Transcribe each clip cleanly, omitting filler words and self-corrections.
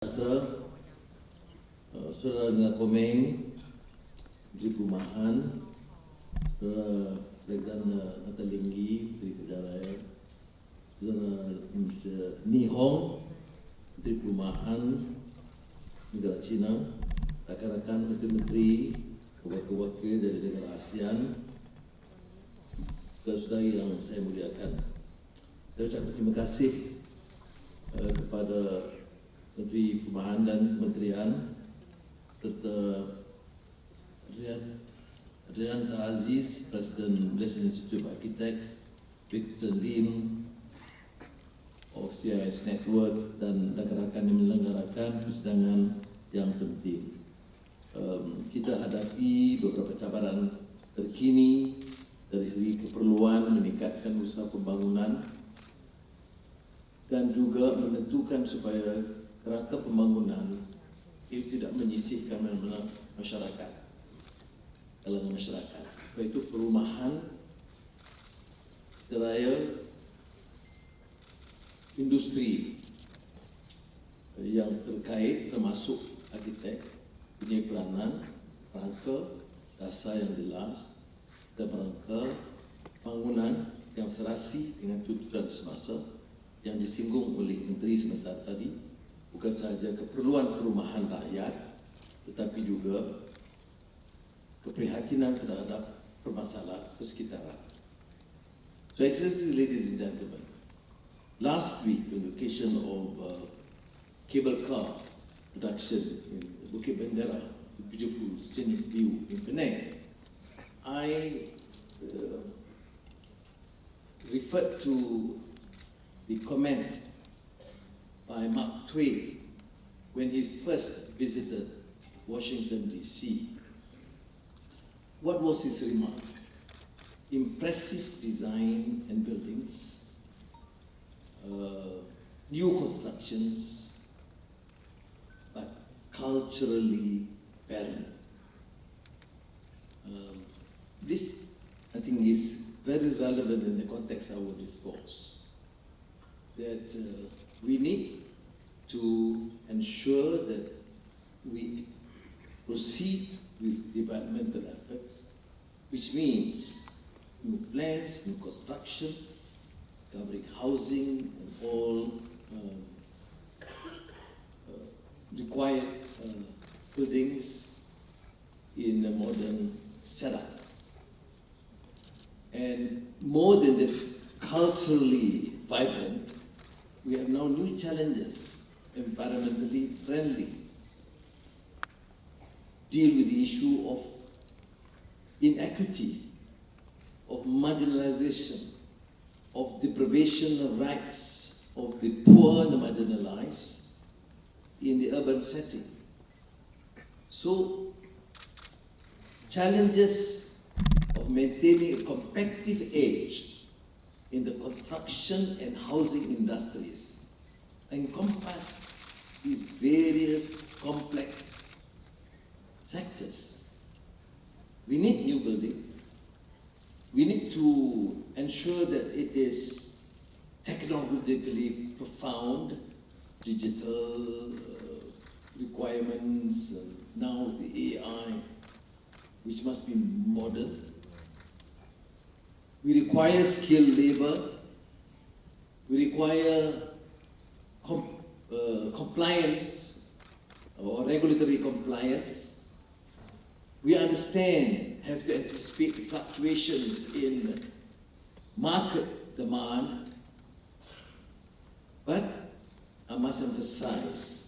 Saudara Ngah Komeng, Menteri Perumahan, Saudara Kadazan Natalinggi, Menteri Dayak, Saudara Mr. Ni Hong, Menteri Perumahan Negara China, rakan-rakan menteri-menteri, wakil-wakil dari negara ASEAN, saudara-saudari yang saya muliakan. Saya ucapkan terima kasih kepada Menteri Perumahan dan Kementerian serta Rian Aziz, Presiden Malaysian Institute of Architects, Victor Lim of CIS Network dan rakan-rakan yang menyelenggarakan persidangan yang penting. Kita hadapi beberapa cabaran terkini dari segi keperluan meningkatkan usaha pembangunan dan juga menentukan supaya kerangka pembangunan itu tidak menyisihkan masyarakat, kalangan masyarakat, yaitu perumahan, derived, industri yang terkait termasuk arkitek punya peranan, rangka dasar yang jelas dan rangka bangunan yang serasi dengan tuntutan semasa yang disinggung oleh Menteri sebentar tadi, bukan sahaja keperluan perumahan rakyat tetapi juga keprihatinan terhadap permasalahan persekitaran. So, Excellencies, ladies and gentlemen, last week on the occasion of cable car production in Bukit Bendera, the beautiful scenic view in Penang, I referred to the comment by Mark Twain when he first visited Washington, D.C. What was his remark? Impressive design and buildings, new constructions, but culturally barren. This, I think, is very relevant in the context of our discourse. That we need to ensure that we proceed with developmental efforts, which means new plans, new construction, covering housing and all required buildings in a modern setup. And more than this, culturally vibrant, we have now new challenges, environmentally friendly, deal with the issue of inequity, of marginalization, of deprivation of rights of the poor and the marginalized in the urban setting. So, challenges of maintaining a competitive edge in the construction and housing industries encompass these various complex sectors. We need new buildings. We need to ensure that it is technologically profound, digital requirements, now the AI, which must be modern. We require skilled labor. We require compliance or regulatory compliance. We understand, have to anticipate fluctuations in market demand. But I must emphasize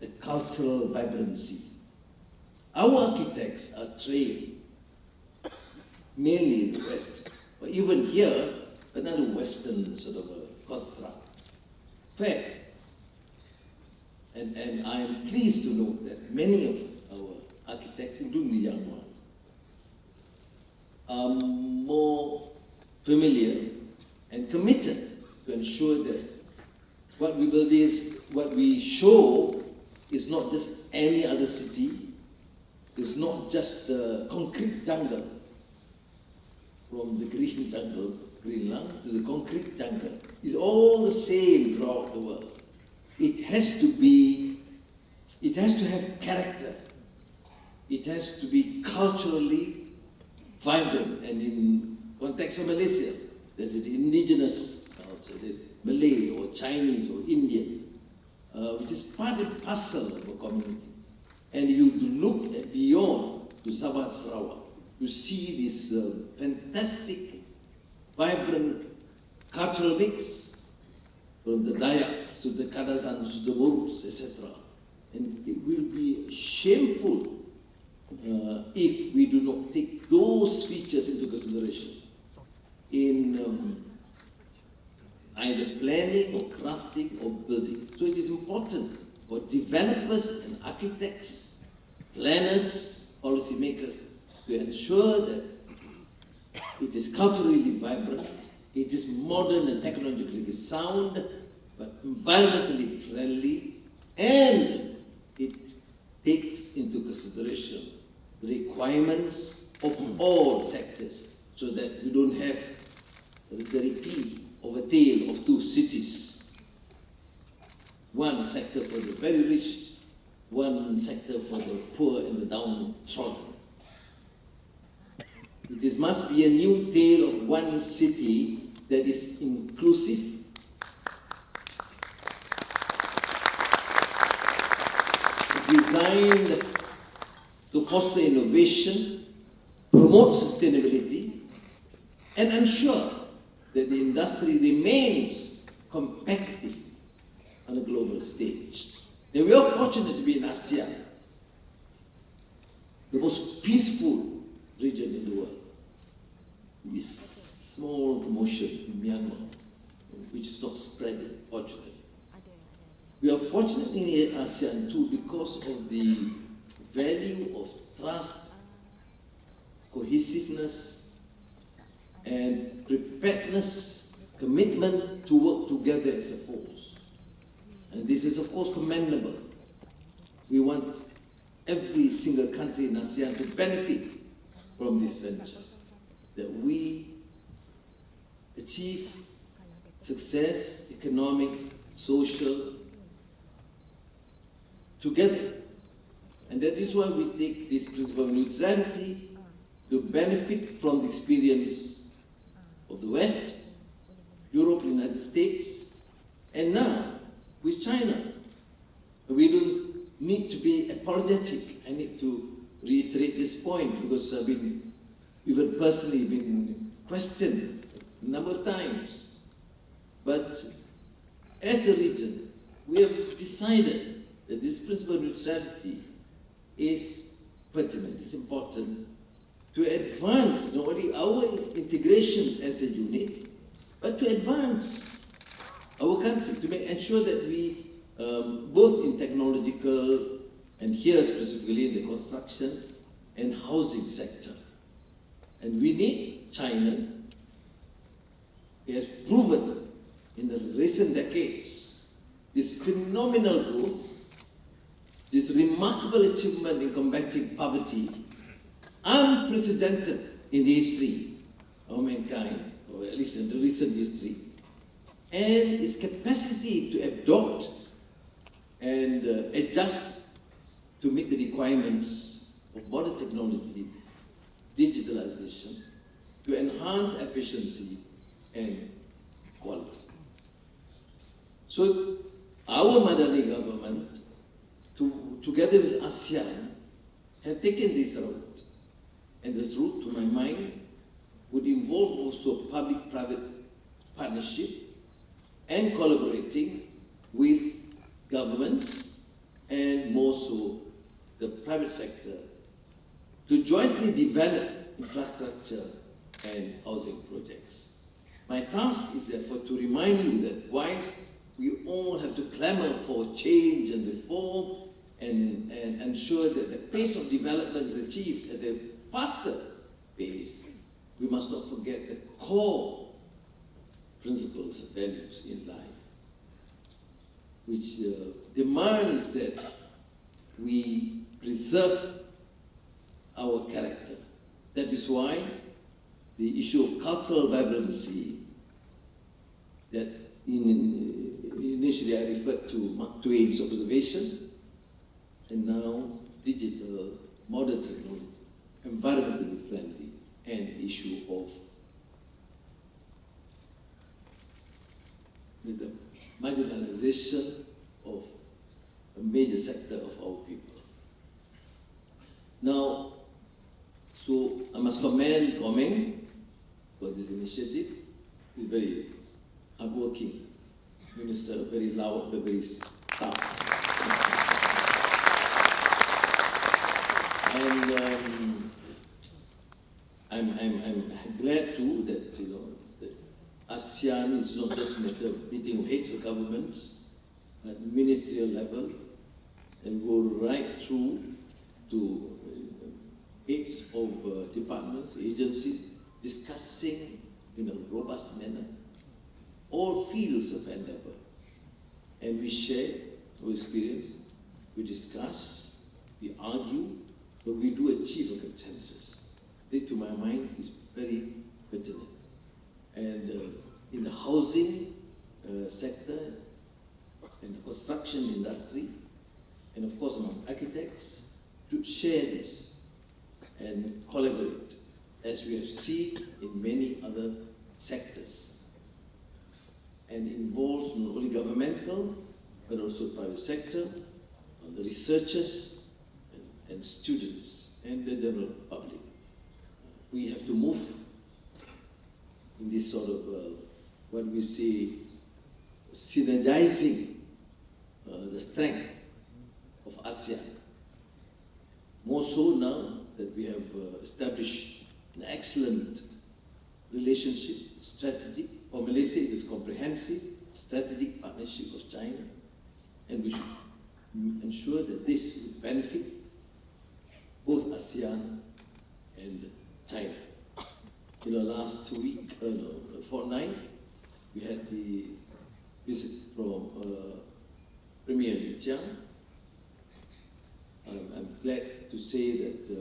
the cultural vibrancy. Our architects are trained mainly in the West, but even here, another Western sort of a construct. Fair. And I am pleased to note that many of our architects, including the young ones, are more familiar and committed to ensure that what we build is, what we show is not just any other city, it's not just a concrete jungle, from the green jungle, Greenland, to the concrete jungle, is all the same throughout the world. it has to have character. It has to be culturally vibrant, and in context of Malaysia, there's the indigenous culture, there's Malay or Chinese or Indian, which is part and parcel of a community. And you look at beyond to Sabah Sarawak, you see this fantastic, vibrant cultural mix from the Dayaks to the Kadazan to the Muruts, etc. And it will be shameful if we do not take those features into consideration in either planning or crafting or building. So it is important for developers and architects, planners, policymakers to ensure that it is culturally vibrant, it is modern and technologically sound, but environmentally friendly, and it takes into consideration the requirements of all sectors, so that we don't have the repeat of a tale of two cities. One sector for the very rich, one sector for the poor and the downtrodden. It must be a new tale of one city that is inclusive, designed to foster innovation, promote sustainability, and ensure that the industry remains competitive on a global stage. Now, we are fortunate to be in ASEAN, the most peaceful region in the world. This small commotion in Myanmar, which is not spreading, fortunately. We are fortunate in ASEAN too because of the value of trust, cohesiveness, and preparedness, commitment to work together as a force. And this is, of course, commendable. We want every single country in ASEAN to benefit from this venture, that we achieve success, economic, social, together. And that is why we take this principle of neutrality to benefit from the experience of the West, Europe, United States, and now with China. We don't need to be apologetic. I need to reiterate this point because I've been, even personally, been questioned a number of times. But as a region, we have decided that this principle of neutrality is pertinent, it's important to advance not only our integration as a unit, but to advance our country, to ensure that we, both in technological and here specifically in the construction and housing sector. And we need China. It has proven in the recent decades this phenomenal growth, this remarkable achievement in combating poverty, unprecedented in the history of mankind, or at least in the recent history, and its capacity to adopt and adjust to meet the requirements of modern technology, digitalization, to enhance efficiency and quality. So our Madani government, together with ASEAN, have taken this route. And this route, to my mind, would involve also public-private partnership and collaborating with governments and more so the private sector to jointly develop infrastructure and housing projects. My task is therefore to remind you that whilst we all have to clamor for change and reform and ensure that the pace of development is achieved at a faster pace, we must not forget the core principles and values in life, which demands that we preserve our character. That is why the issue of cultural vibrancy, that in initially I referred to Mark Twain's observation, and now digital, modern technology, environmentally friendly, and issue of the marginalization of a major sector of our people. Now, so I must commend Coming for this initiative. He's very hardworking minister, very loud, but very tough. And I'm glad too that that ASEAN is not just a meeting of heads of governments at ministerial level, and go right through to heads of departments, agencies, discussing in a robust manner all fields of endeavor. And we share our experience, we discuss, we argue, but we do achieve a consensus. This, to my mind, is very pertinent. And in the housing sector, in the construction industry, and of course among architects, to share this and collaborate, as we have seen in many other sectors. And involves not only governmental, but also private sector, the researchers and students, and the general public. We have to move in this sort of, what we say, synergizing the strength of ASEAN. More so now that we have established an excellent relationship, strategy. For Malaysia, it is comprehensive, strategic partnership with China, and we should ensure that this will benefit both ASEAN and China. In the last fortnight, we had the visit from Premier Li Qiang. I'm glad to say that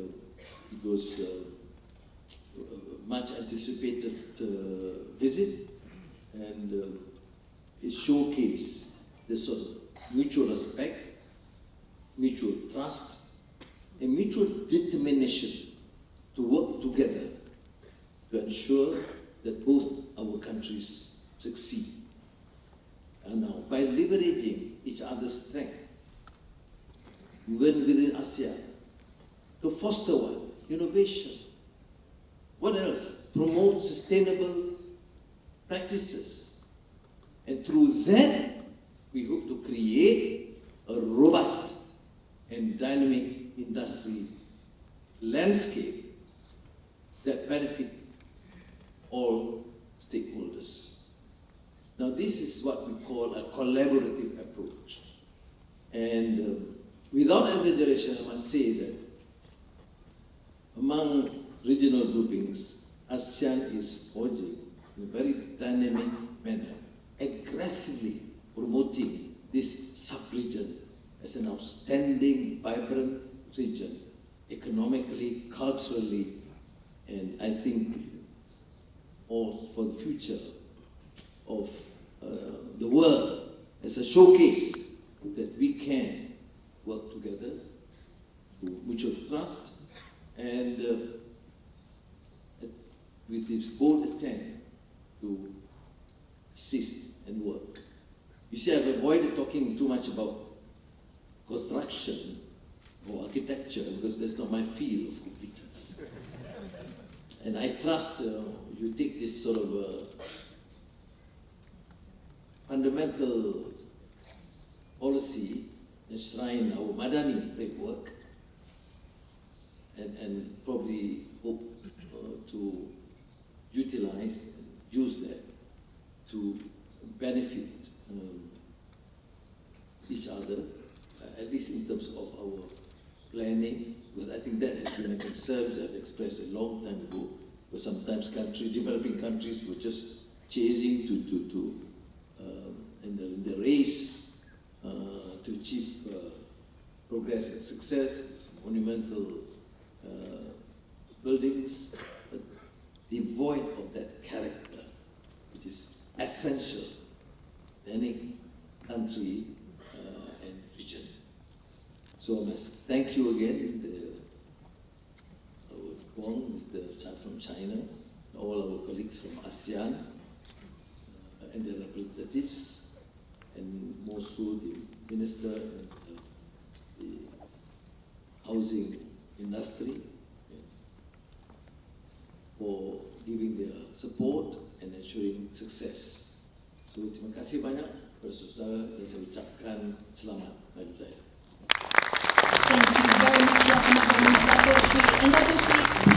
it was a much anticipated visit, and it showcased the sort of mutual respect, mutual trust, and mutual determination to work together to ensure that both our countries succeed. And now, by leveraging each other's strength, within ASEAN, to foster what? Innovation. What else? Promote sustainable practices. And through that, we hope to create a robust and dynamic industry landscape that benefit all stakeholders. Now, this is what we call a collaborative approach. And without exaggeration, I must say that among regional groupings, ASEAN is forging in a very dynamic manner, aggressively promoting this sub-region as an outstanding, vibrant region, economically, culturally, and I think all for the future of the world as a showcase that we can work together to mutual trust and with this bold attempt to assist and work. You see, I've avoided talking too much about construction or architecture because that's not my field of competence. And I trust you take this sort of fundamental policy, enshrine our Madani framework, and probably hope to utilize and use that to benefit each other, at least in terms of our planning, because I think that has been a concern that I've expressed a long time ago, where sometimes developing countries were just chasing in the race to achieve progress and success, it's monumental buildings, but devoid of that character, which is essential, dynamic, country and region. So I must thank you again, our Kwong, Mr. Chan from China, all our colleagues from ASEAN, and their representatives, and most so the Minister and the housing industry, for giving their support and ensuring success. So terima kasih banyak kepada saudara dan saya ucapkan selamat Hari Raya. Thank you very much, Datuk Seri. And Datuk Seri,